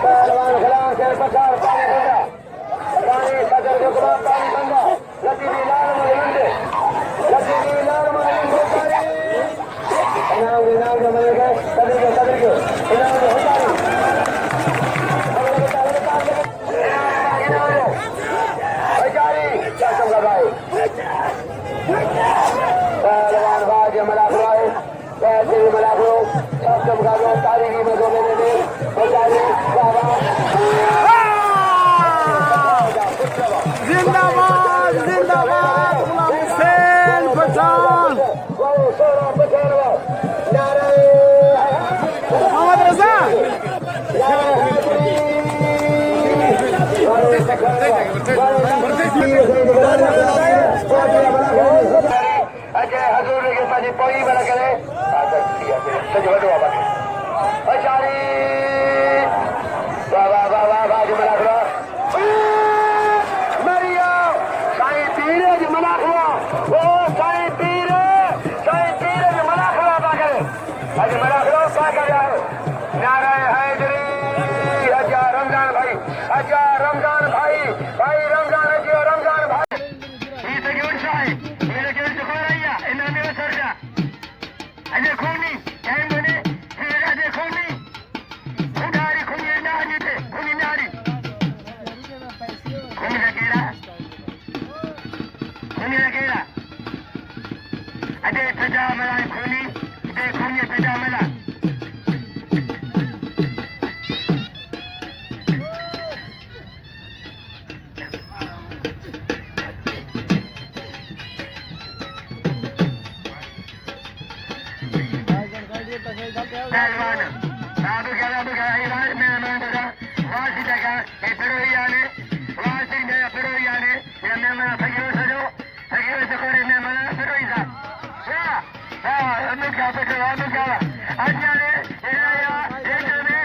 पहलवान गुलाम हुसैन पठान पानी बंदा रानी कदर हुकूमत पानी बंदा लतीफी लाल मलिंदे इनाम जो मिलेगा कदर के इनाम जो हुसारी पहलवान बाज मलाखराए पैसे भी मलाखो सब चमकाओ तारीखी में दो लेने बेचारी जिंदाबाद जिंदाबाद गुलाम हुसैन पठान मोहम्मद रजा अजय हजूर के पाजी पौड़ी बना करे सज वडो बाबा बेचारी वाह वाह वाह वाह बाज मलाखरा मरिया साईं पीर जी मलाखरा ओ साईं पीर जी मलाखरा बा करे अज मलाखरा बा करे नारा हैदरी अजा रमजान भाई भाई रमजान जी रमजान भाई ये तो क्यों साईं मेरे के तो खोराया इना में सरजा अजय खूनी टाइम बने फिर अजय खूनी उधारी खूनी ना जी थे खूनी नारी खूनी लकेरा अजय सजा मला खूनी दे खूनी सजा मला पहलवान बाबू क्या ये बात मेरा नाम होगा वासी जगह ये पड़ोई आने वासी मेरा पड़ोई आने ये मैं मना सगियो सजो से कोरे मैं मना पड़ोई सा वाह अनु क्या आज जाने ये में